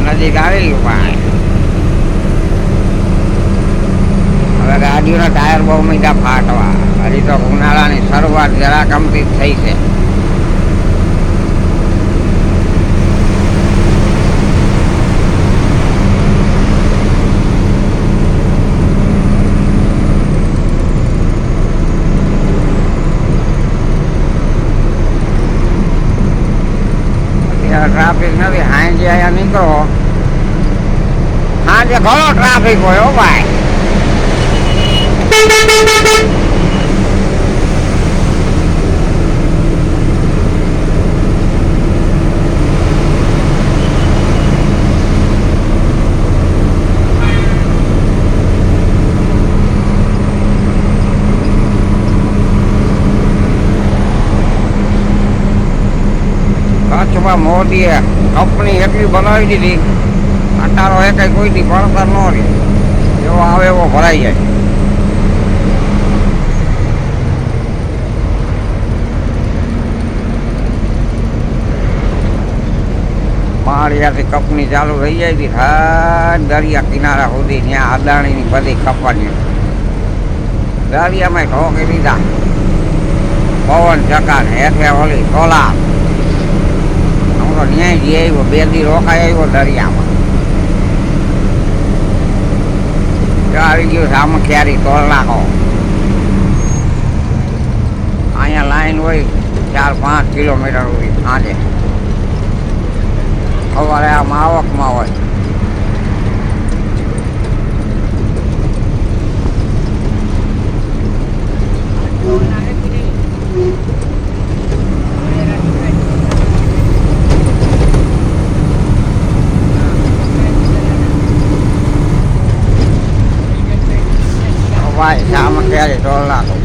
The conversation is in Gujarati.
નજીક આવી ગયું પાણી. હવે ગાડીઓના ટાયર બહુ મીઠા ફાટવા. હજી તો ઉનાળાની શરૂઆત જરા કમ્પ્લીટ થઈ છે. ટ્રાફિક નથી. સાંજે અહીંયા નીકળો, સાંજે ઘણો ટ્રાફિક હોય હો ભાઈ. કચ્છમાં મોદીએ કંપની એટલી બનાવી દીધી, અટારો એ કઈ કોઈથી ભણતર ન રહે. એવો આવે એવો ભરાઈ જાય. માળિયાથી કંપની ચાલુ થઈ જાય હતી, હા દરિયા કિનારા સુધી ત્યાં અદાણીની બધી કંપનીઓ દરિયામાં ઠોકી દીધા. પવન ચકાને હેઠે ઓલી સોલાર. તો ન્યાય જઈ આવ્યો, 2 દી રોકાઈ આવ્યો દરિયામાં. આવી ગયું સામખિયારી ટોલ નાખો. અહીંયા લાઈન હોય 4-5 કિલોમીટર સુધી સાંજે. સવારે આમ આવકમાં હોય. ભાઈ સામખિયારી ટોલ નાખો.